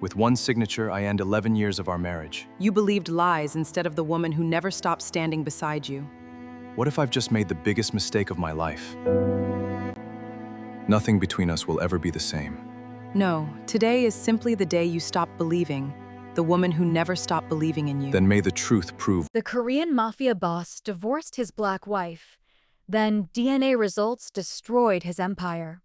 With one signature, I end 11 years of our marriage. You believed lies instead of the woman who never stopped standing beside you. What if I've just made the biggest mistake of my life? Nothing between us will ever be the same. No, today is simply the day you stopped believing, the woman who never stopped believing in you. Then may the truth prove. The Korean mafia boss divorced his black wife. Then DNA results destroyed his empire.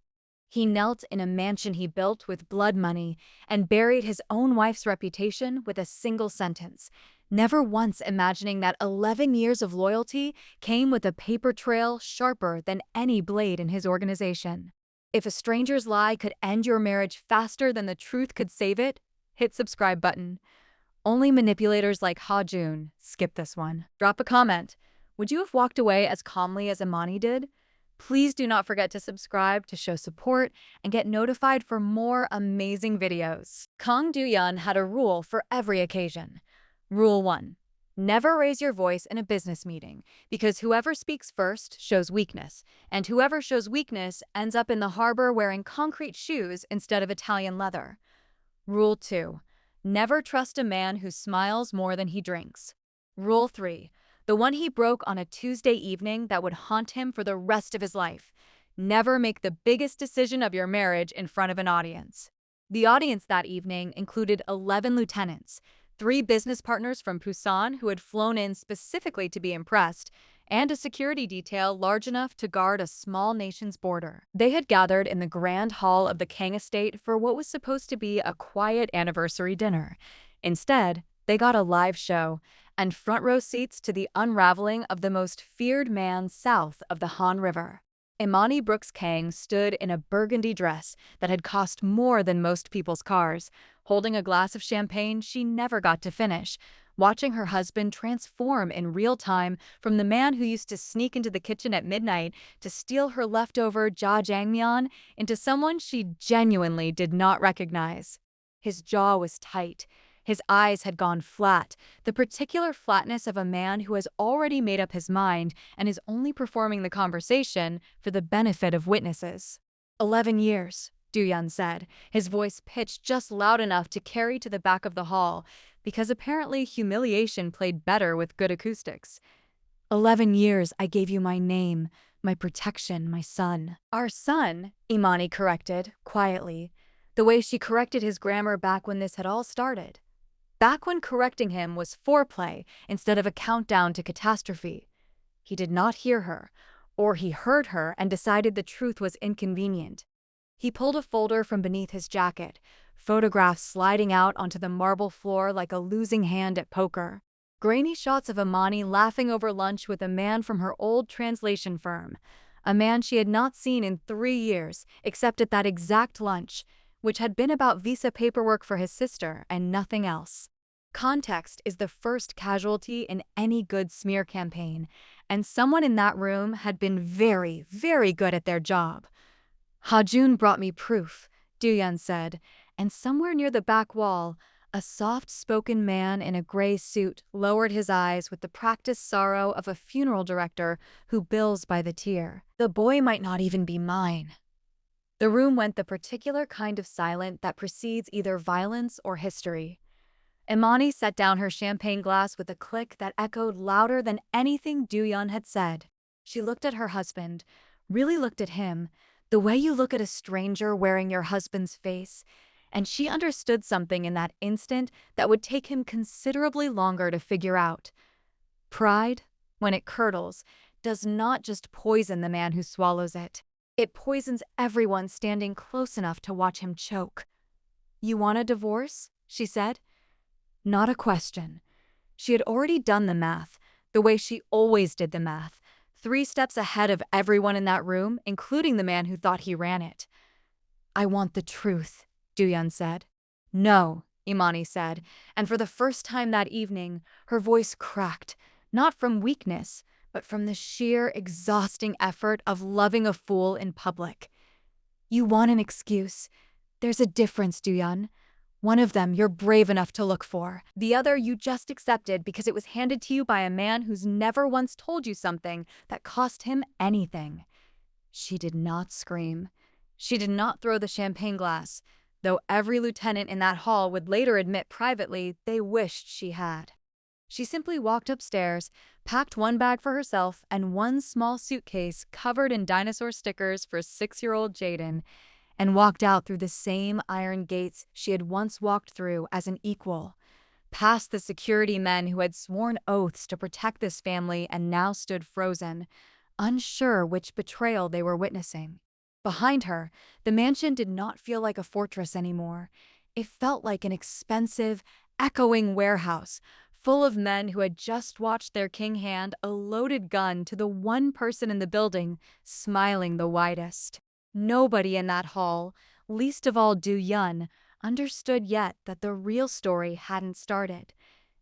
He knelt in a mansion he built with blood money and buried his own wife's reputation with a single sentence, never once imagining that 11 years of loyalty came with a paper trail sharper than any blade in his organization. If a stranger's lie could end your marriage faster than the truth could save it, hit subscribe button. Only manipulators like Ha-jun skip this one. Drop a comment. Would you have walked away as calmly as Imani did? Please do not forget to subscribe to show support and get notified for more amazing videos. Kang Do-yun had a rule for every occasion. Rule 1. Never raise your voice in a business meeting, because whoever speaks first shows weakness, and whoever shows weakness ends up in the harbor wearing concrete shoes instead of Italian leather. Rule 2. Never trust a man who smiles more than he drinks. Rule 3. The one he broke on a Tuesday evening that would haunt him for the rest of his life. Never make the biggest decision of your marriage in front of an audience. The audience that evening included 11 lieutenants, 3 business partners from Busan who had flown in specifically to be impressed, and a security detail large enough to guard a small nation's border. They had gathered in the grand hall of the Kang estate for what was supposed to be a quiet anniversary dinner. Instead, they got a live show and front row seats to the unraveling of the most feared man south of the Han River. Imani Brooks Kang stood in a burgundy dress that had cost more than most people's cars, holding a glass of champagne she never got to finish, watching her husband transform in real time from the man who used to sneak into the kitchen at midnight to steal her leftover jjajangmyeon into someone she genuinely did not recognize. His jaw was tight. His eyes had gone flat, the particular flatness of a man who has already made up his mind and is only performing the conversation for the benefit of witnesses. 11 years, Do-yun said, his voice pitched just loud enough to carry to the back of the hall, because apparently humiliation played better with good acoustics. 11 years I gave you my name, my protection, my son. Our son, Imani corrected, quietly, the way she corrected his grammar back when this had all started. Back when correcting him was foreplay instead of a countdown to catastrophe. He did not hear her, or he heard her and decided the truth was inconvenient. He pulled a folder from beneath his jacket, photographs sliding out onto the marble floor like a losing hand at poker. Grainy shots of Imani laughing over lunch with a man from her old translation firm, a man she had not seen in 3 years except at that exact lunch, which had been about visa paperwork for his sister and nothing else. Context is the first casualty in any good smear campaign, and someone in that room had been very, very good at their job. Ha-jun brought me proof, Do-yun said, and somewhere near the back wall, a soft-spoken man in a gray suit lowered his eyes with the practiced sorrow of a funeral director who bills by the tier. The boy might not even be mine. The room went the particular kind of silent that precedes either violence or history. Imani set down her champagne glass with a click that echoed louder than anything Do-yun had said. She looked at her husband, really looked at him, the way you look at a stranger wearing your husband's face, and she understood something in that instant that would take him considerably longer to figure out. Pride, when it curdles, does not just poison the man who swallows it. It poisons everyone standing close enough to watch him choke. "You want a divorce?" she said. Not a question. She had already done the math, the way she always did the math, 3 steps ahead of everyone in that room, including the man who thought he ran it. "I want the truth," Do-yun said. "No," Imani said, and for the first time that evening, her voice cracked, not from weakness, but from the sheer, exhausting effort of loving a fool in public. "You want an excuse. There's a difference, Do-yun. One of them you're brave enough to look for. The other you just accepted because it was handed to you by a man who's never once told you something that cost him anything." She did not scream. She did not throw the champagne glass, though every lieutenant in that hall would later admit privately they wished she had. She simply walked upstairs, packed one bag for herself and one small suitcase covered in dinosaur stickers for 6-year-old Jaden, and walked out through the same iron gates she had once walked through as an equal, past the security men who had sworn oaths to protect this family and now stood frozen, unsure which betrayal they were witnessing. Behind her, the mansion did not feel like a fortress anymore. It felt like an expensive, echoing warehouse, full of men who had just watched their king hand a loaded gun to the one person in the building smiling the widest. Nobody in that hall, least of all Do-yun, understood yet that the real story hadn't started.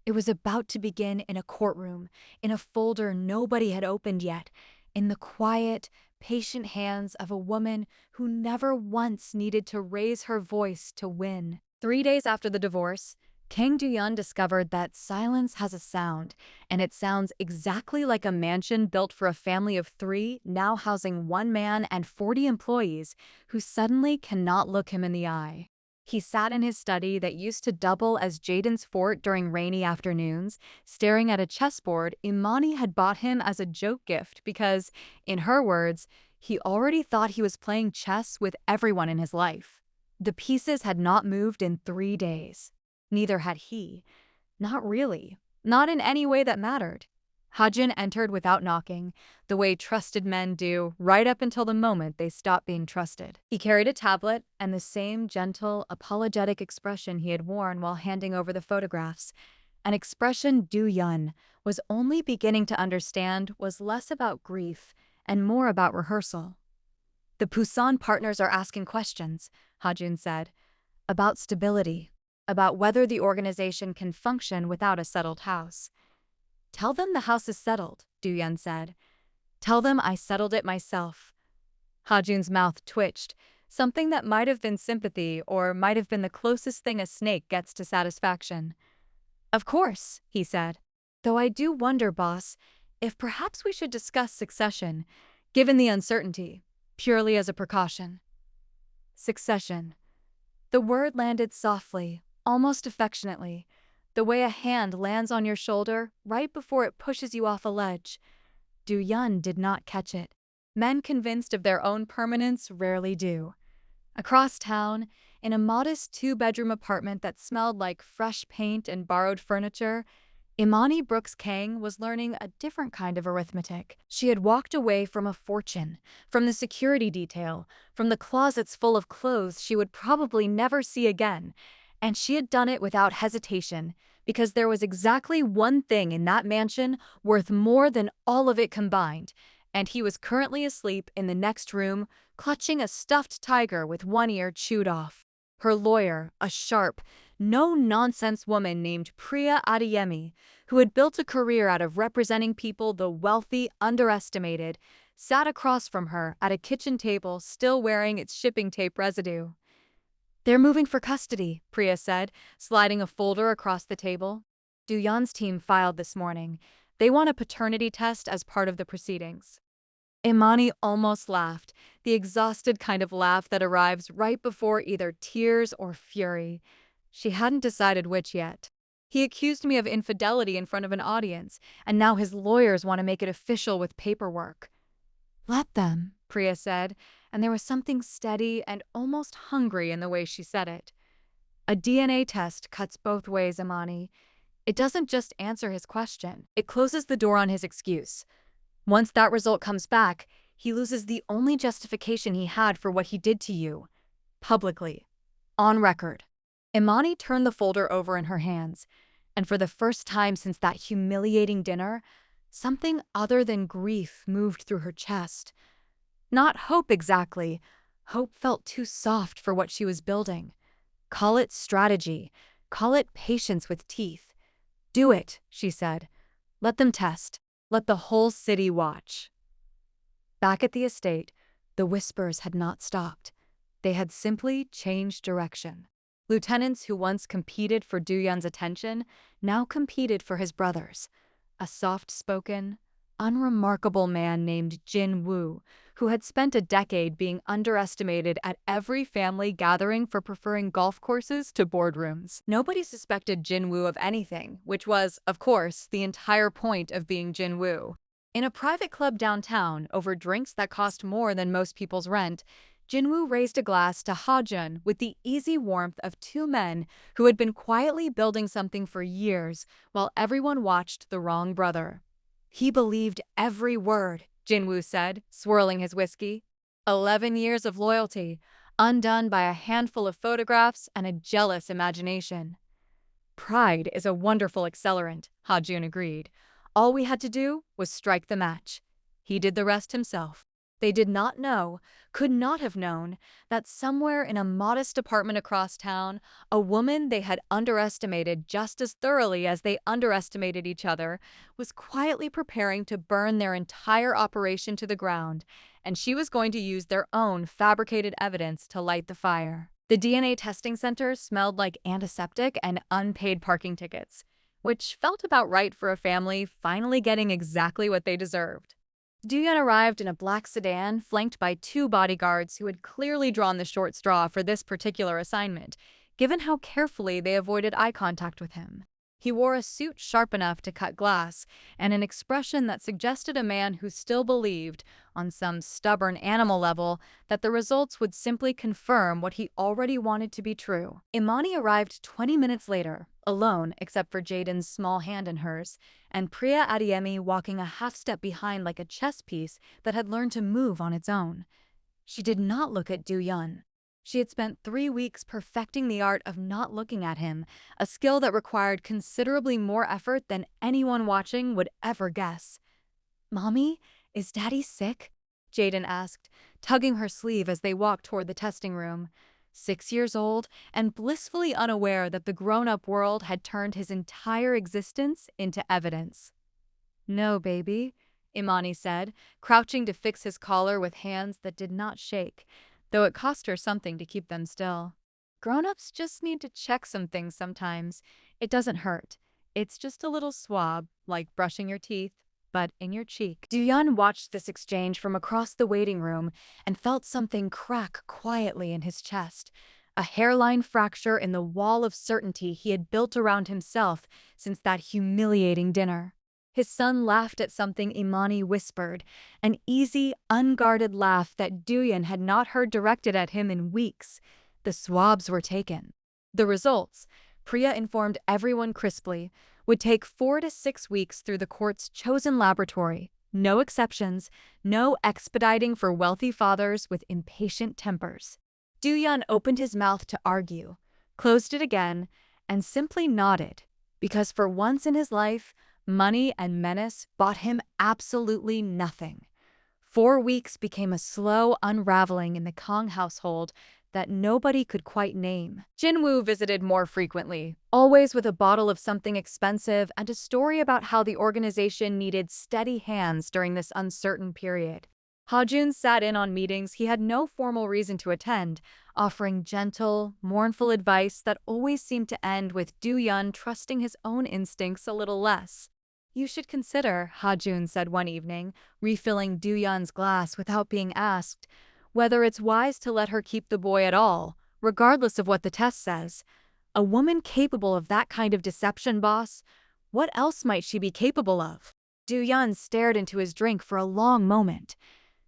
It was about to begin in a courtroom, in a folder nobody had opened yet, in the quiet, patient hands of a woman who never once needed to raise her voice to win. 3 days after the divorce, Kang Do-yun discovered that silence has a sound, and it sounds exactly like a mansion built for a family of 3, now housing 1 man and 40 employees, who suddenly cannot look him in the eye. He sat in his study that used to double as Jaden's fort during rainy afternoons, staring at a chessboard Imani had bought him as a joke gift because, in her words, he already thought he was playing chess with everyone in his life. The pieces had not moved in 3 days. Neither had he. Not really. Not in any way that mattered. Ha-jin entered without knocking, the way trusted men do, right up until the moment they stop being trusted. He carried a tablet and the same gentle, apologetic expression he had worn while handing over the photographs. An expression Do-yun was only beginning to understand was less about grief and more about rehearsal. "The Pusan partners are asking questions," Ha-jin said, "about stability, about whether the organization can function without a settled house." "Tell them the house is settled," Do-yun said. "Tell them I settled it myself." Ha-jun's mouth twitched, something that might have been sympathy or might have been the closest thing a snake gets to satisfaction. "Of course," he said. "Though I do wonder, boss, if perhaps we should discuss succession, given the uncertainty, purely as a precaution." Succession. The word landed softly, almost affectionately, the way a hand lands on your shoulder right before it pushes you off a ledge. Do-yun did not catch it. Men convinced of their own permanence rarely do. Across town, in a modest 2-bedroom apartment that smelled like fresh paint and borrowed furniture, Imani Brooks Kang was learning a different kind of arithmetic. She had walked away from a fortune, from the security detail, from the closets full of clothes she would probably never see again, and she had done it without hesitation, because there was exactly one thing in that mansion worth more than all of it combined, and he was currently asleep in the next room, clutching a stuffed tiger with one ear chewed off. Her lawyer, a sharp, no-nonsense woman named Priya Adeyemi, who had built a career out of representing people the wealthy underestimated, sat across from her at a kitchen table still wearing its shipping tape residue. "They're moving for custody," Priya said, sliding a folder across the table. "Do-yun's team filed this morning. They want a paternity test as part of the proceedings." Imani almost laughed, the exhausted kind of laugh that arrives right before either tears or fury. She hadn't decided which yet. "He accused me of infidelity in front of an audience, and now his lawyers want to make it official with paperwork." "Let them," Priya said, and there was something steady and almost hungry in the way she said it. "A DNA test cuts both ways, Imani. It doesn't just answer his question. It closes the door on his excuse. Once that result comes back, he loses the only justification he had for what he did to you. Publicly. On record." Imani turned the folder over in her hands, and for the first time since that humiliating dinner, something other than grief moved through her chest. Not hope exactly. Hope felt too soft for what she was building. Call it strategy. Call it patience with teeth. "Do it," she said. "Let them test. Let the whole city watch." Back at the estate, the whispers had not stopped. They had simply changed direction. Lieutenants who once competed for Do-yun's attention now competed for his brother's. A soft-spoken, unremarkable man named Jin Woo, who had spent a decade being underestimated at every family gathering for preferring golf courses to boardrooms. Nobody suspected Jin-woo of anything, which was, of course, the entire point of being Jin-woo. In a private club downtown, over drinks that cost more than most people's rent, Jin-woo raised a glass to Ha-jun with the easy warmth of two men who had been quietly building something for years while everyone watched the wrong brother. He believed every word, Jin-woo said, swirling his whiskey. 11 years of loyalty, undone by a handful of photographs and a jealous imagination. Pride is a wonderful accelerant, Ha-jun agreed. All we had to do was strike the match. He did the rest himself. They did not know, could not have known, that somewhere in a modest apartment across town, a woman they had underestimated just as thoroughly as they underestimated each other was quietly preparing to burn their entire operation to the ground, and she was going to use their own fabricated evidence to light the fire. The DNA testing center smelled like antiseptic and unpaid parking tickets, which felt about right for a family finally getting exactly what they deserved. Do-yun arrived in a black sedan, flanked by two bodyguards who had clearly drawn the short straw for this particular assignment, given how carefully they avoided eye contact with him. He wore a suit sharp enough to cut glass, and an expression that suggested a man who still believed, on some stubborn animal level, that the results would simply confirm what he already wanted to be true. Imani arrived 20 minutes later, alone except for Jaden's small hand in hers, and Priya Adeyemi walking a half-step behind like a chess piece that had learned to move on its own. She did not look at Do-yun. She had spent 3 weeks perfecting the art of not looking at him, a skill that required considerably more effort than anyone watching would ever guess. "Mommy, is Daddy sick?" Jaden asked, tugging her sleeve as they walked toward the testing room. 6 years old and blissfully unaware that the grown-up world had turned his entire existence into evidence. "No, baby," Imani said, crouching to fix his collar with hands that did not shake, though it cost her something to keep them still. "Grown-ups just need to check some things sometimes. It doesn't hurt. It's just a little swab, like brushing your teeth, but in your cheek." Do-yun watched this exchange from across the waiting room and felt something crack quietly in his chest, a hairline fracture in the wall of certainty he had built around himself since that humiliating dinner. His son laughed at something Imani whispered, an easy, unguarded laugh that Do-yun had not heard directed at him in weeks. The swabs were taken. The results, Priya informed everyone crisply, would take 4 to 6 weeks through the court's chosen laboratory. No exceptions, no expediting for wealthy fathers with impatient tempers. Do-yun opened his mouth to argue, closed it again, and simply nodded, because for once in his life, money and menace bought him absolutely nothing. 4 weeks became a slow unraveling in the Kang household that nobody could quite name. Jin-woo visited more frequently, always with a bottle of something expensive and a story about how the organization needed steady hands during this uncertain period. Ha-jun sat in on meetings he had no formal reason to attend, offering gentle, mournful advice that always seemed to end with Do-yun trusting his own instincts a little less. "You should consider," Ha-jun said one evening, refilling Do-yun's glass without being asked, "whether it's wise to let her keep the boy at all, regardless of what the test says. A woman capable of that kind of deception, boss, what else might she be capable of?" Do-yun stared into his drink for a long moment.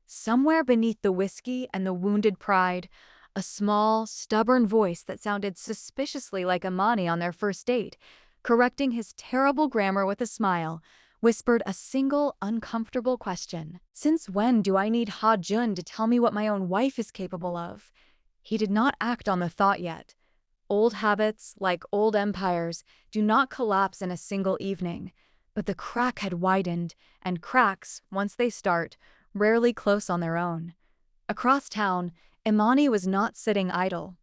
Somewhere beneath the whiskey and the wounded pride, a small, stubborn voice that sounded suspiciously like Imani on their first date, correcting his terrible grammar with a smile, whispered a single uncomfortable question. "Since when do I need Ha-jun to tell me what my own wife is capable of?" He did not act on the thought yet. Old habits, like old empires, do not collapse in a single evening, but the crack had widened, and cracks, once they start, rarely close on their own. Across town, Imani was not sitting idle.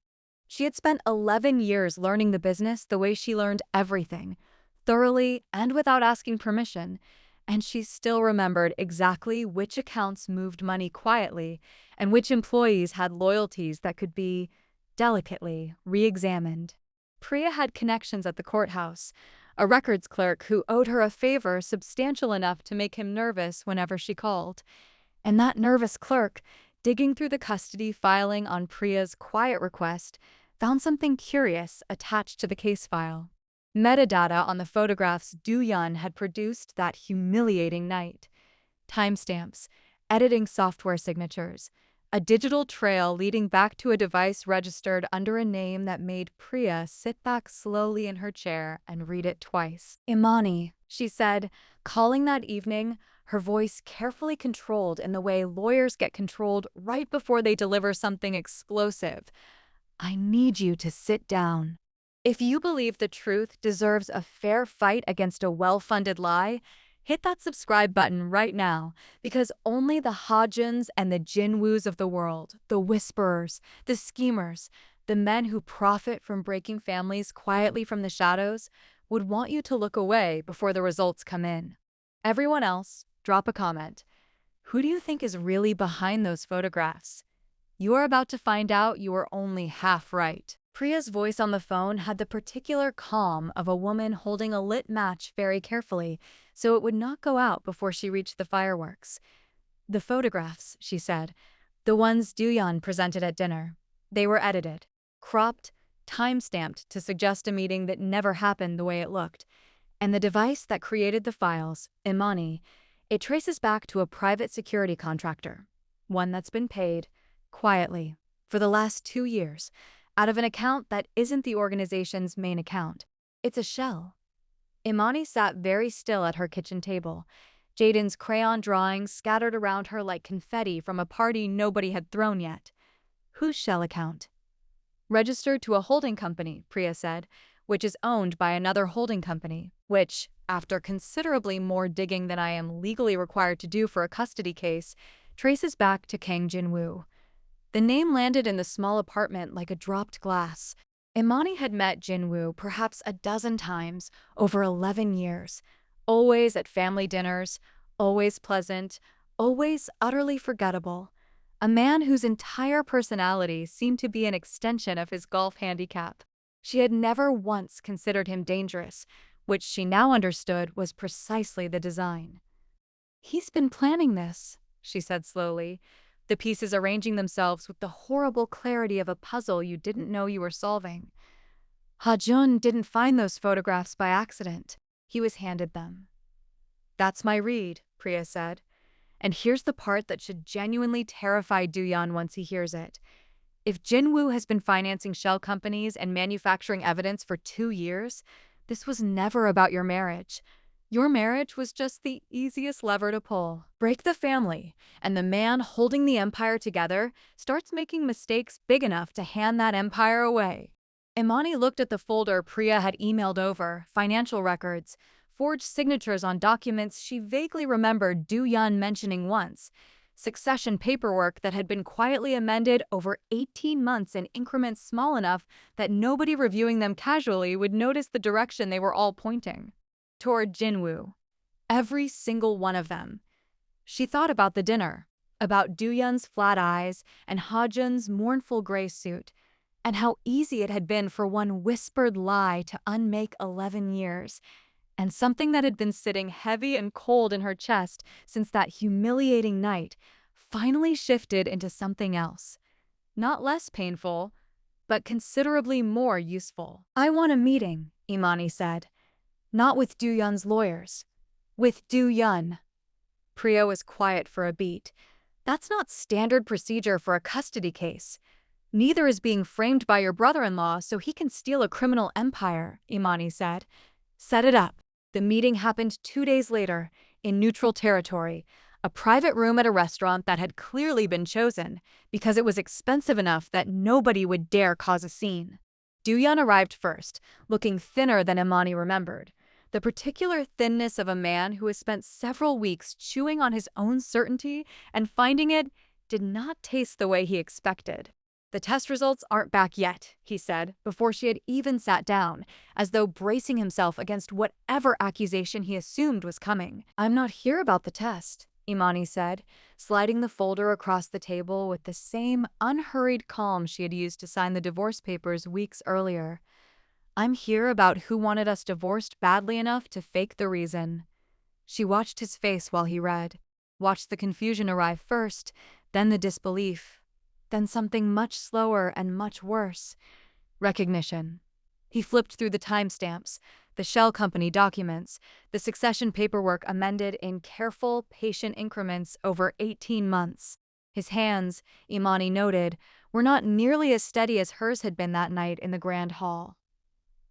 She had spent 11 years learning the business the way she learned everything, thoroughly and without asking permission, and she still remembered exactly which accounts moved money quietly and which employees had loyalties that could be, delicately, re-examined. Priya had connections at the courthouse, a records clerk who owed her a favor substantial enough to make him nervous whenever she called. And that nervous clerk, digging through the custody filing on Priya's quiet request, found something curious attached to the case file. Metadata on the photographs Do-yun had produced that humiliating night. Timestamps, editing software signatures, a digital trail leading back to a device registered under a name that made Priya sit back slowly in her chair and read it twice. Imani, she said, calling that evening, her voice carefully controlled in the way lawyers get controlled right before they deliver something explosive. I need you to sit down. If you believe the truth deserves a fair fight against a well-funded lie, hit that subscribe button right now, because only the Ha-juns and the Jin-woos of the world, the whisperers, the schemers, the men who profit from breaking families quietly from the shadows, would want you to look away before the results come in. Everyone else, drop a comment. Who do you think is really behind those photographs? You are about to find out you are only half right. Priya's voice on the phone had the particular calm of a woman holding a lit match very carefully, so it would not go out before she reached the fireworks. The photographs, she said, the ones Do-yun presented at dinner. They were edited, cropped, time-stamped to suggest a meeting that never happened the way it looked. And the device that created the files, Imani, it traces back to a private security contractor, one that's been paid, quietly, for the last 2 years, out of an account that isn't the organization's main account. It's a shell. Imani sat very still at her kitchen table, Jaden's crayon drawings scattered around her like confetti from a party nobody had thrown yet. Whose shell account? Registered to a holding company, Priya said, which is owned by another holding company, which, after considerably more digging than I am legally required to do for a custody case, traces back to Kang Jin-woo. The name landed in the small apartment like a dropped glass. Imani had met Jin-woo perhaps a dozen times over 11 years, always at family dinners, always pleasant, always utterly forgettable. A man whose entire personality seemed to be an extension of his golf handicap. She had never once considered him dangerous, which she now understood was precisely the design. He's been planning this, she said slowly, the pieces arranging themselves with the horrible clarity of a puzzle you didn't know you were solving. Ha-jun didn't find those photographs by accident. He was handed them. That's my read, Priya said. And here's the part that should genuinely terrify Do-yun once he hears it. If Jin-woo has been financing shell companies and manufacturing evidence for 2 years, this was never about your marriage. Your marriage was just the easiest lever to pull. Break the family, and the man holding the empire together starts making mistakes big enough to hand that empire away. Imani looked at the folder Priya had emailed over, financial records, forged signatures on documents she vaguely remembered Do-yun mentioning once, succession paperwork that had been quietly amended over 18 months in increments small enough that nobody reviewing them casually would notice the direction they were all pointing. Toward Jin-woo. Every single one of them. She thought about the dinner, about Do-yun's flat eyes and Ha-jun's mournful gray suit, and how easy it had been for one whispered lie to unmake 11 years, and something that had been sitting heavy and cold in her chest since that humiliating night finally shifted into something else. Not less painful, but considerably more useful. I want a meeting, Imani said. Not with Do-yun's lawyers. With Do-yun. Priya was quiet for a beat. That's not standard procedure for a custody case. Neither is being framed by your brother-in-law so he can steal a criminal empire, Imani said. Set it up. The meeting happened 2 days later, in neutral territory, a private room at a restaurant that had clearly been chosen because it was expensive enough that nobody would dare cause a scene. Do-yun arrived first, looking thinner than Imani remembered. The particular thinness of a man who has spent several weeks chewing on his own certainty and finding it did not taste the way he expected. The test results aren't back yet, he said, before she had even sat down, as though bracing himself against whatever accusation he assumed was coming. I'm not here about the test, Imani said, sliding the folder across the table with the same unhurried calm she had used to sign the divorce papers weeks earlier. I'm here about who wanted us divorced badly enough to fake the reason. She watched his face while he read. watched the confusion arrive first, then the disbelief, then something much slower and much worse. Recognition. He flipped through the timestamps, the shell company documents, the succession paperwork amended in careful, patient increments over 18 months. His hands, Imani noted, were not nearly as steady as hers had been that night in the grand hall.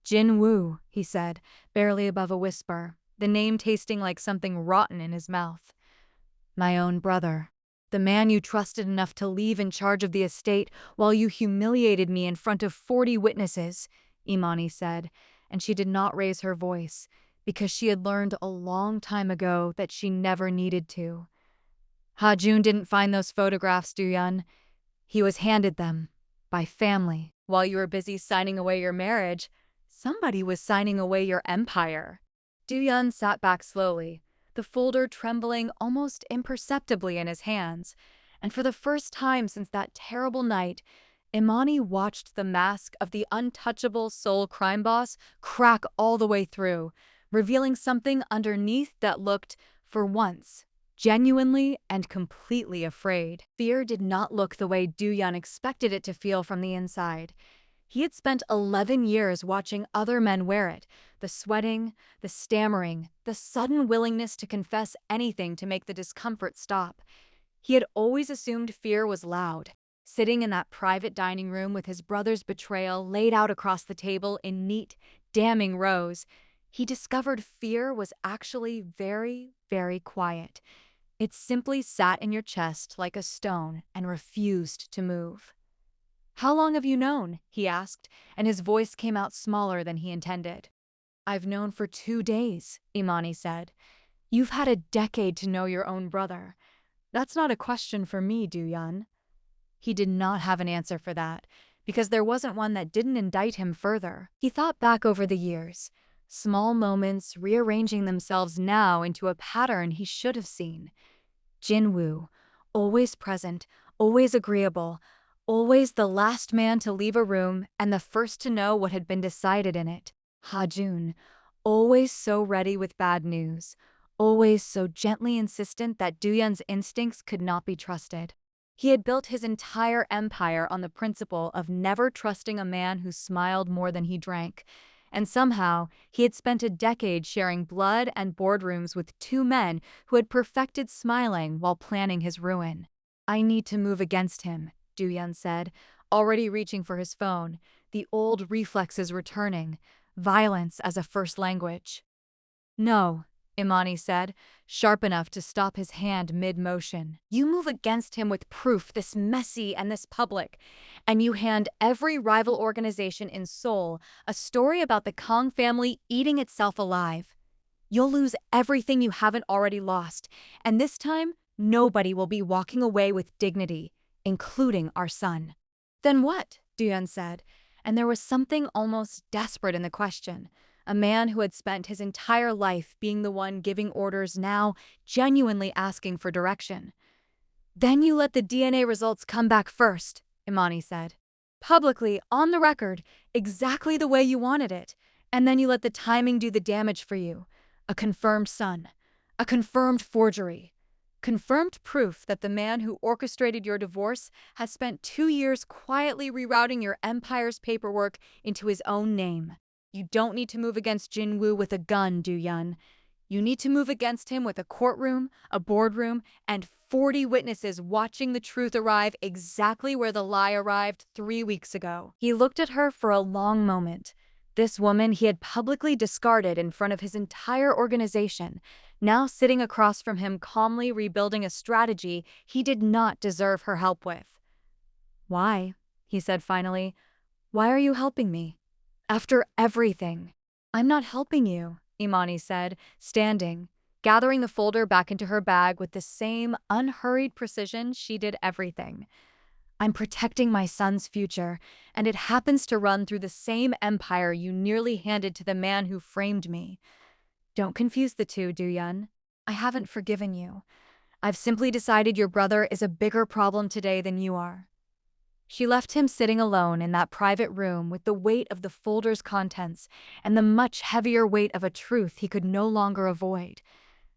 Jin-woo, he said, barely above a whisper, the name tasting like something rotten in his mouth. My own brother. The man you trusted enough to leave in charge of the estate while you humiliated me in front of 40 witnesses, Imani said, and she did not raise her voice, because she had learned a long time ago that she never needed to. Ha-jun didn't find those photographs, Do-yun. He was handed them by family. While you were busy signing away your marriage, somebody was signing away your empire. Do-yun sat back slowly, the folder trembling almost imperceptibly in his hands, and for the first time since that terrible night, Imani watched the mask of the untouchable sole crime boss crack all the way through, revealing something underneath that looked, for once, genuinely and completely afraid. Fear did not look the way Do-yun expected it to feel from the inside. He had spent 11 years watching other men wear it, the sweating, the stammering, the sudden willingness to confess anything to make the discomfort stop. He had always assumed fear was loud. Sitting in that private dining room with his brother's betrayal laid out across the table in neat, damning rows, he discovered fear was actually very, very quiet. It simply sat in your chest like a stone and refused to move. How long have you known? He asked, and his voice came out smaller than he intended. I've known for 2 days, Imani said. You've had a decade to know your own brother. That's not a question for me, Do-yun. He did not have an answer for that, because there wasn't one that didn't indict him further. He thought back over the years, small moments rearranging themselves now into a pattern he should have seen. Jin-woo, always present, always agreeable, always the last man to leave a room and the first to know what had been decided in it. Ha-jun, always so ready with bad news, always so gently insistent that Do-yun's instincts could not be trusted. He had built his entire empire on the principle of never trusting a man who smiled more than he drank, and somehow he had spent a decade sharing blood and boardrooms with 2 men who had perfected smiling while planning his ruin. I need to move against him, Do-yun said, already reaching for his phone, the old reflexes returning, violence as a first language. No, Imani said, sharp enough to stop his hand mid-motion. You move against him with proof this messy and this public, and you hand every rival organization in Seoul a story about the Kang family eating itself alive. You'll lose everything you haven't already lost, and this time, nobody will be walking away with dignity, including our son. Then what? Do-yun said, and there was something almost desperate in the question. A man who had spent his entire life being the one giving orders now genuinely asking for direction. Then you let the DNA results come back first, Imani said. Publicly, on the record, exactly the way you wanted it. And then you let the timing do the damage for you. A confirmed son. A confirmed forgery. Confirmed proof that the man who orchestrated your divorce has spent 2 years quietly rerouting your empire's paperwork into his own name. You don't need to move against Jin-woo with a gun, Do-yun. You need to move against him with a courtroom, a boardroom, and 40 witnesses watching the truth arrive exactly where the lie arrived 3 weeks ago. He looked at her for a long moment. This woman he had publicly discarded in front of his entire organization, now sitting across from him calmly rebuilding a strategy he did not deserve her help with. Why? He said finally. Why are you helping me? After everything. I'm not helping you, Imani said, standing, gathering the folder back into her bag with the same unhurried precision she did everything. I'm protecting my son's future, and it happens to run through the same empire you nearly handed to the man who framed me. Don't confuse the two, Do-yun. I haven't forgiven you. I've simply decided your brother is a bigger problem today than you are. She left him sitting alone in that private room with the weight of the folder's contents and the much heavier weight of a truth he could no longer avoid.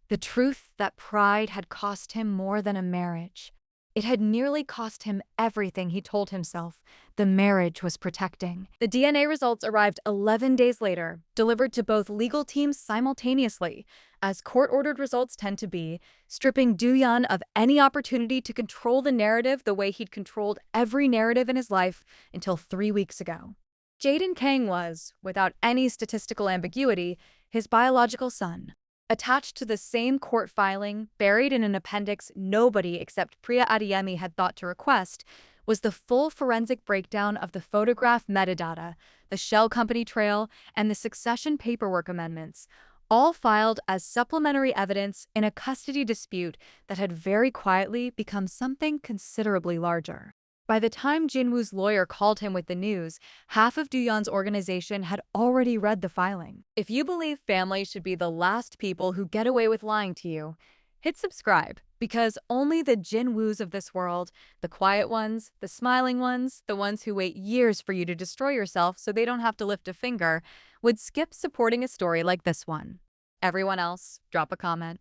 The truth that pride had cost him more than a marriage. It had nearly cost him everything he told himself the marriage was protecting. The DNA results arrived 11 days later, delivered to both legal teams simultaneously, as court-ordered results tend to be, stripping Do-yun of any opportunity to control the narrative the way he'd controlled every narrative in his life until 3 weeks ago. Jaden Kang was, without any statistical ambiguity, his biological son. Attached to the same court filing, buried in an appendix nobody except Priya Adeyemi had thought to request, was the full forensic breakdown of the photograph metadata, the shell company trail, and the succession paperwork amendments, all filed as supplementary evidence in a custody dispute that had very quietly become something considerably larger. By the time Jinwoo's lawyer called him with the news, half of Do-yun's organization had already read the filing. If you believe families should be the last people who get away with lying to you, hit subscribe, because only the Jinwoos of this world, the quiet ones, the smiling ones, the ones who wait years for you to destroy yourself so they don't have to lift a finger, would skip supporting a story like this one. Everyone else, drop a comment.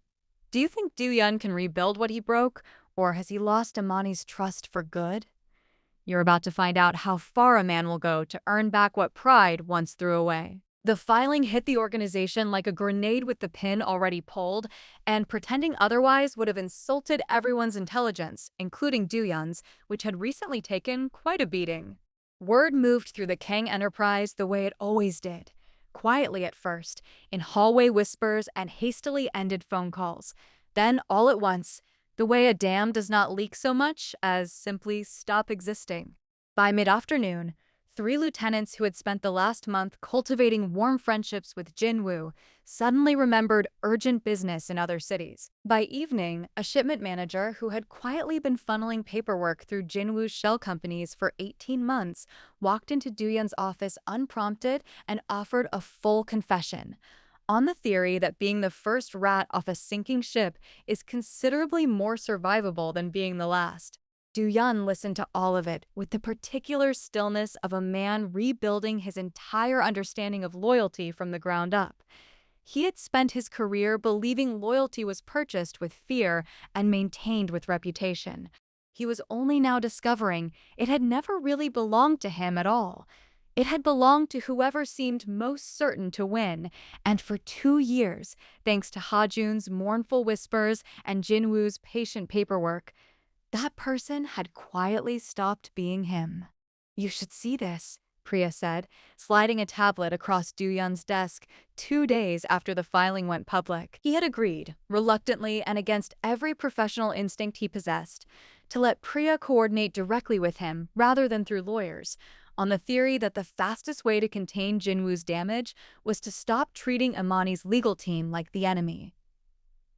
Do you think Do-yun can rebuild what he broke, or has he lost Imani's trust for good? You're about to find out how far a man will go to earn back what pride once threw away. The filing hit the organization like a grenade with the pin already pulled, and pretending otherwise would have insulted everyone's intelligence, including Do-yun's, which had recently taken quite a beating. Word moved through the Kang enterprise the way it always did. Quietly at first, in hallway whispers and hastily ended phone calls. Then, all at once, the way a dam does not leak so much as simply stop existing. By mid-afternoon, 3 lieutenants who had spent the last month cultivating warm friendships with Jinwoo suddenly remembered urgent business in other cities. By evening, a shipment manager who had quietly been funneling paperwork through Jinwoo's shell companies for 18 months walked into Do-yun's office unprompted and offered a full confession, on the theory that being the first rat off a sinking ship is considerably more survivable than being the last. Do-yun listened to all of it with the particular stillness of a man rebuilding his entire understanding of loyalty from the ground up. He had spent his career believing loyalty was purchased with fear and maintained with reputation. He was only now discovering it had never really belonged to him at all. It had belonged to whoever seemed most certain to win, and for 2 years, thanks to Ha-jun's mournful whispers and Jinwoo's patient paperwork, that person had quietly stopped being him. "You should see this," Priya said, sliding a tablet across Do-yun's desk 2 days after the filing went public. He had agreed, reluctantly and against every professional instinct he possessed, to let Priya coordinate directly with him rather than through lawyers, on the theory that the fastest way to contain Jinwoo's damage was to stop treating Imani's legal team like the enemy.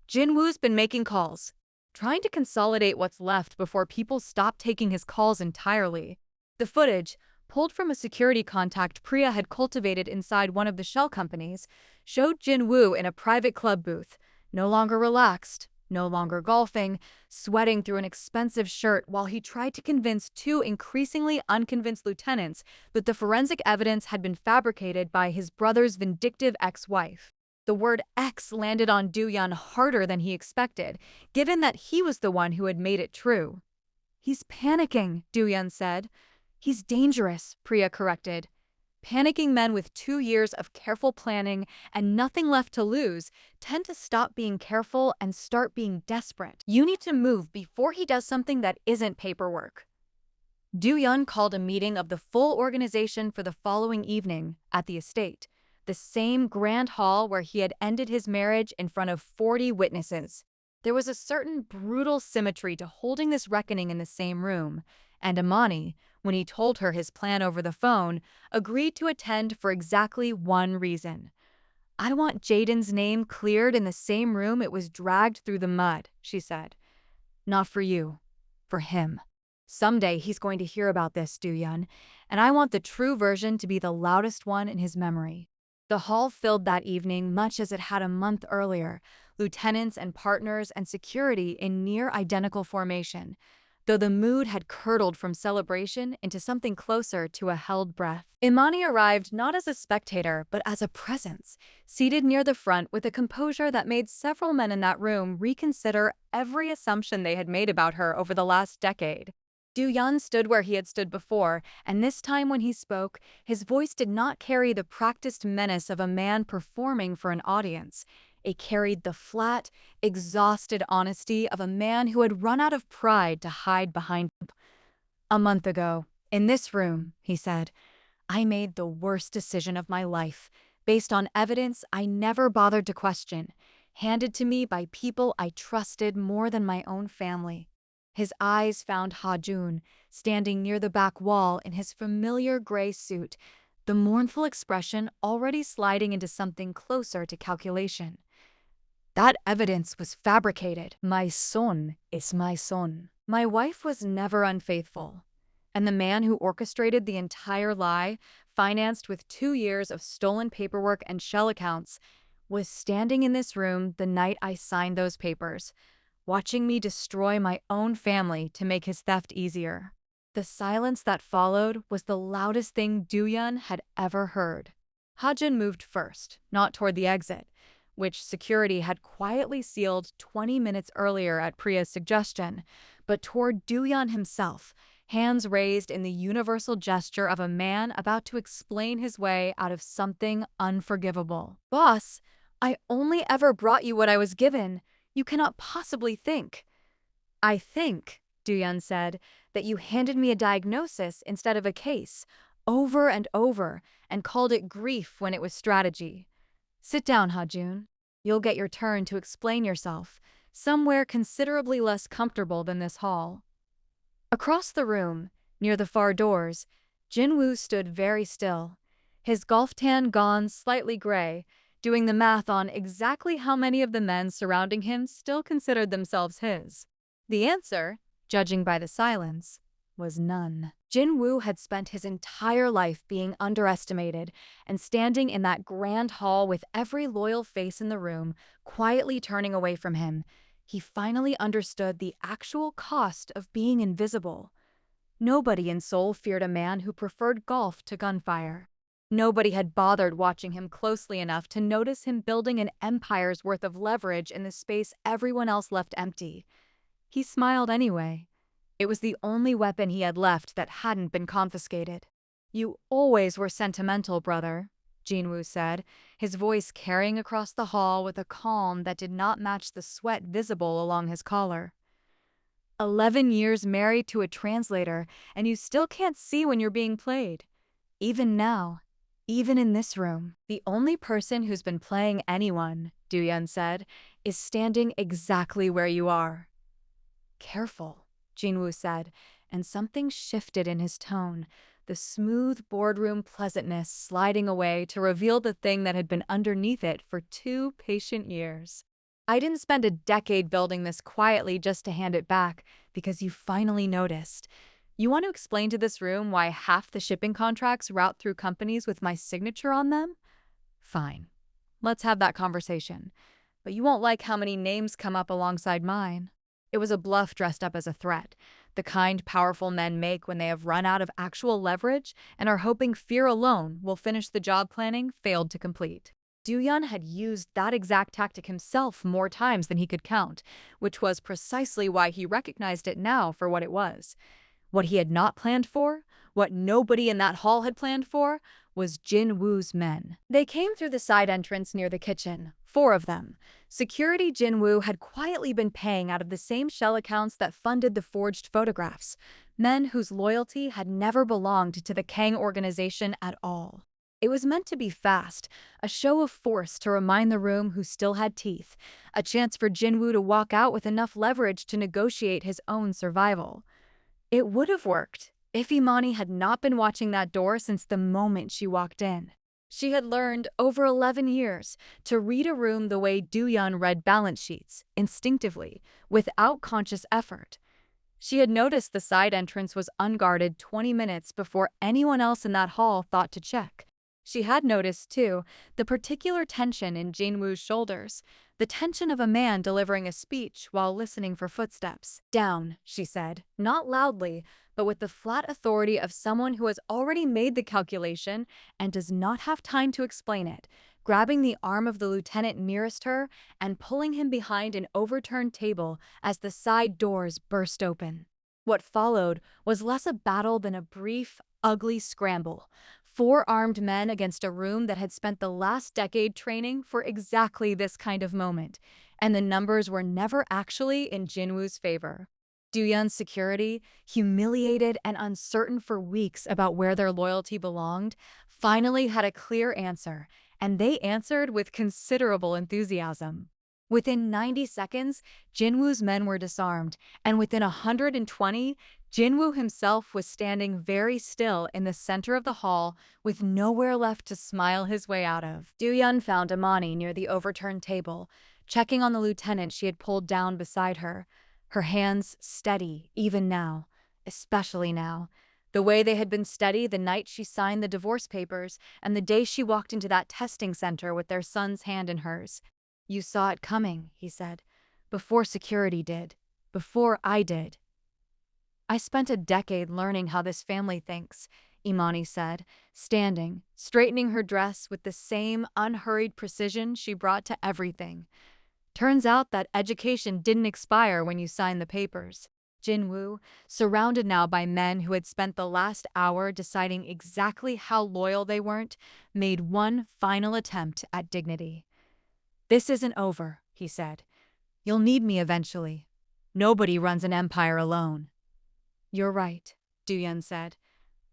Jinwoo's been making calls, trying to consolidate what's left before people stop taking his calls entirely. The footage, pulled from a security contact Priya had cultivated inside one of the shell companies, showed Jinwoo in a private club booth, no longer relaxed, no longer golfing, sweating through an expensive shirt while he tried to convince 2 increasingly unconvinced lieutenants that the forensic evidence had been fabricated by his brother's vindictive ex-wife. The word ex landed on Do-yun harder than he expected, given that he was the one who had made it true. "He's panicking," Do-yun said. "He's dangerous," Priya corrected. Panicking men with 2 years of careful planning and nothing left to lose tend to stop being careful and start being desperate. "You need to move before he does something that isn't paperwork." Do-yun called a meeting of the full organization for the following evening at the estate, the same grand hall where he had ended his marriage in front of 40 witnesses. There was a certain brutal symmetry to holding this reckoning in the same room, and Imani, when he told her his plan over the phone, agreed to attend for exactly one reason. "I want Jaden's name cleared in the same room it was dragged through the mud," she said. "Not for you, for him. Someday he's going to hear about this, Do-yun, and I want the true version to be the loudest one in his memory." The hall filled that evening much as it had a month earlier, lieutenants and partners and security in near identical formation. though the mood had curdled from celebration into something closer to a held breath. Imani arrived not as a spectator, but as a presence, seated near the front with a composure that made several men in that room reconsider every assumption they had made about her over the last decade. Do-yun stood where he had stood before, and this time when he spoke, his voice did not carry the practiced menace of a man performing for an audience. It carried the flat, exhausted honesty of a man who had run out of pride to hide behind. "A month ago, in this room," he said, "I made the worst decision of my life, based on evidence I never bothered to question, handed to me by people I trusted more than my own family." His eyes found Ha-jun, standing near the back wall in his familiar gray suit, the mournful expression already sliding into something closer to calculation. "That evidence was fabricated. My son is my son. My wife was never unfaithful. And the man who orchestrated the entire lie, financed with 2 years of stolen paperwork and shell accounts, was standing in this room the night I signed those papers, watching me destroy my own family to make his theft easier." The silence that followed was the loudest thing Do-yun had ever heard. Ha-jun moved first, not toward the exit, which security had quietly sealed 20 minutes earlier at Priya's suggestion, but toward Do-yun himself, hands raised in the universal gesture of a man about to explain his way out of something unforgivable. "Boss, I only ever brought you what I was given. You cannot possibly think." "I think," Do-yun said, "that you handed me a diagnosis instead of a case, over and over, and called it grief when it was strategy. Sit down, Ha-jun. You'll get your turn to explain yourself, somewhere considerably less comfortable than this hall." Across the room, near the far doors, Jin-woo stood very still, his golf tan gone slightly gray, doing the math on exactly how many of the men surrounding him still considered themselves his. The answer, judging by the silence, was none. Jin-woo had spent his entire life being underestimated and standing in that grand hall with every loyal face in the room quietly turning away from him. He finally understood the actual cost of being invisible. Nobody in Seoul feared a man who preferred golf to gunfire. Nobody had bothered watching him closely enough to notice him building an empire's worth of leverage in the space everyone else left empty. He smiled anyway. It was the only weapon he had left that hadn't been confiscated. "You always were sentimental, brother," Jin-woo said, his voice carrying across the hall with a calm that did not match the sweat visible along his collar. 11 years married to a translator, and you still can't see when you're being played. Even now. Even in this room. The only person who's been playing anyone," Do-yun said, "is standing exactly where you are." "Careful," Jin-woo said, and something shifted in his tone, the smooth boardroom pleasantness sliding away to reveal the thing that had been underneath it for 2 patient years. "I didn't spend a decade building this quietly just to hand it back, because you finally noticed. You want to explain to this room why half the shipping contracts route through companies with my signature on them? Fine. Let's have that conversation. But you won't like how many names come up alongside mine." It was a bluff dressed up as a threat, the kind powerful men make when they have run out of actual leverage and are hoping fear alone will finish the job planning failed to complete. Do-yun had used that exact tactic himself more times than he could count, which was precisely why he recognized it now for what it was. What he had not planned for, what nobody in that hall had planned for, was Jin-woo's men. They came through the side entrance near the kitchen, 4 of them. Security Jin-woo had quietly been paying out of the same shell accounts that funded the forged photographs, men whose loyalty had never belonged to the Kang organization at all. It was meant to be fast, a show of force to remind the room who still had teeth, a chance for Jin-woo to walk out with enough leverage to negotiate his own survival. It would have worked if Imani had not been watching that door since the moment she walked in. She had learned, over 11 years, to read a room the way Do-yun read balance sheets, instinctively, without conscious effort. She had noticed the side entrance was unguarded 20 minutes before anyone else in that hall thought to check. She had noticed, too, the particular tension in Jin-woo's shoulders, the tension of a man delivering a speech while listening for footsteps. "Down," she said, not loudly, but with the flat authority of someone who has already made the calculation and does not have time to explain it, grabbing the arm of the lieutenant nearest her and pulling him behind an overturned table as the side doors burst open. What followed was less a battle than a brief, ugly scramble. 4 armed men against a room that had spent the last decade training for exactly this kind of moment, and the numbers were never actually in Jinwoo's favor. Do-yun's security, humiliated and uncertain for weeks about where their loyalty belonged, finally had a clear answer, and they answered with considerable enthusiasm. Within 90 seconds, Jinwoo's men were disarmed, and within 120, Jinwoo himself was standing very still in the center of the hall with nowhere left to smile his way out of. Do-yun found Imani near the overturned table, checking on the lieutenant she had pulled down beside her, her hands steady even now, especially now, the way they had been steady the night she signed the divorce papers and the day she walked into that testing center with their son's hand in hers. "You saw it coming," he said, "before security did, before I did." "I spent a decade learning how this family thinks," Imani said, standing, straightening her dress with the same unhurried precision she brought to everything. "Turns out that education didn't expire when you signed the papers." Jinwoo, surrounded now by men who had spent the last hour deciding exactly how loyal they weren't, made one final attempt at dignity. "This isn't over," he said. "You'll need me eventually. Nobody runs an empire alone." "You're right," Do-yun said.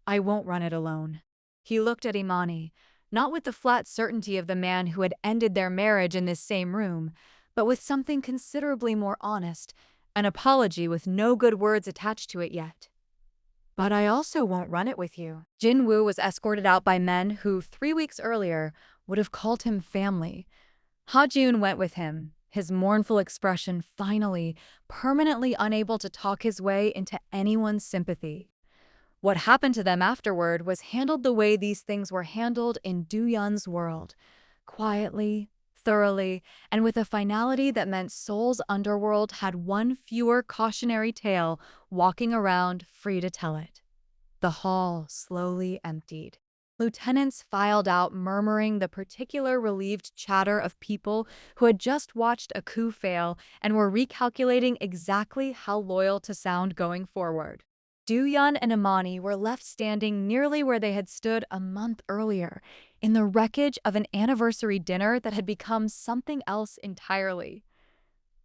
"I won't run it alone." He looked at Imani, not with the flat certainty of the man who had ended their marriage in this same room, but with something considerably more honest, an apology with no good words attached to it yet. "But I also won't run it with you." Jinwoo was escorted out by men who, 3 weeks earlier, would have called him family. Ha-jun went with him, his mournful expression finally, permanently unable to talk his way into anyone's sympathy. What happened to them afterward was handled the way these things were handled in Do-yun's world, quietly, thoroughly, and with a finality that meant Seoul's underworld had one fewer cautionary tale walking around free to tell it. The hall slowly emptied. Lieutenants filed out, murmuring the particular relieved chatter of people who had just watched a coup fail and were recalculating exactly how loyal to sound going forward. Do-yun and Imani were left standing nearly where they had stood a month earlier, in the wreckage of an anniversary dinner that had become something else entirely.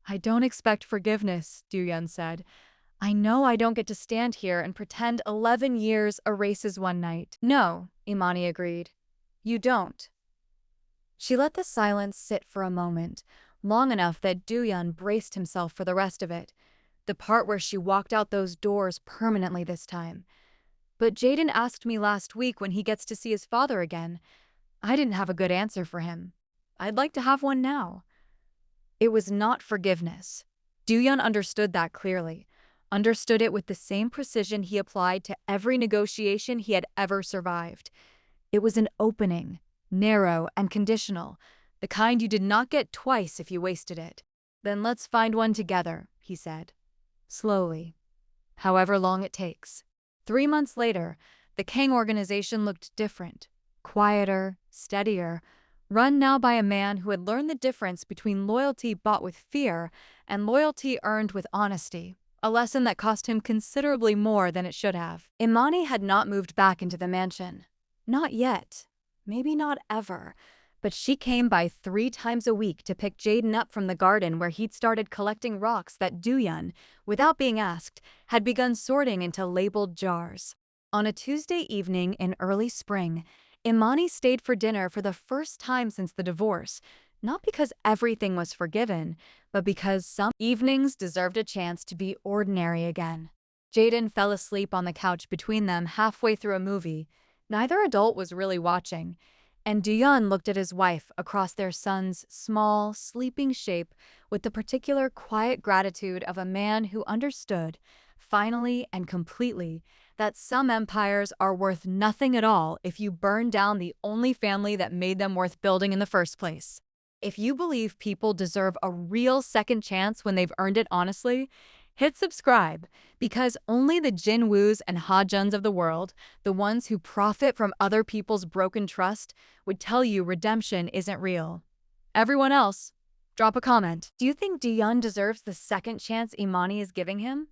"I don't expect forgiveness," Do-yun said. "I know I don't get to stand here and pretend 11 years erases one night." "No," Imani agreed. "You don't." She let the silence sit for a moment, long enough that Do-yun braced himself for the rest of it, the part where she walked out those doors permanently this time. "But Jaden asked me last week when he gets to see his father again. I didn't have a good answer for him. I'd like to have one now." It was not forgiveness. Do-yun understood that clearly, understood it with the same precision he applied to every negotiation he had ever survived. It was an opening, narrow and conditional, the kind you did not get twice if you wasted it. "Then let's find one together," he said. "Slowly. However long it takes." 3 months later, the Kang organization looked different, quieter, steadier, run now by a man who had learned the difference between loyalty bought with fear and loyalty earned with honesty, a lesson that cost him considerably more than it should have. Imani had not moved back into the mansion. Not yet. Maybe not ever. But she came by 3 times a week to pick Jaden up from the garden where he'd started collecting rocks that Do-yun, without being asked, had begun sorting into labeled jars. On a Tuesday evening in early spring, Imani stayed for dinner for the first time since the divorce, not because everything was forgiven, but because some evenings deserved a chance to be ordinary again. Jaden fell asleep on the couch between them halfway through a movie. Neither adult was really watching, and Do-yun looked at his wife across their son's small, sleeping shape with the particular quiet gratitude of a man who understood, finally and completely, that some empires are worth nothing at all if you burn down the only family that made them worth building in the first place. If you believe people deserve a real second chance when they've earned it honestly, hit subscribe, because only the Jin Woos and Ha Juns of the world, the ones who profit from other people's broken trust, would tell you redemption isn't real. Everyone else, drop a comment. Do you think Do-yun deserves the second chance Imani is giving him?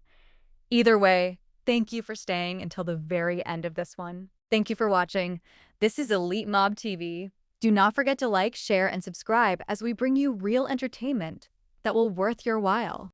Either way, thank you for staying until the very end of this one. Thank you for watching. This is Elite Mob TV. Do not forget to like, share, and subscribe as we bring you real entertainment that will worth your while.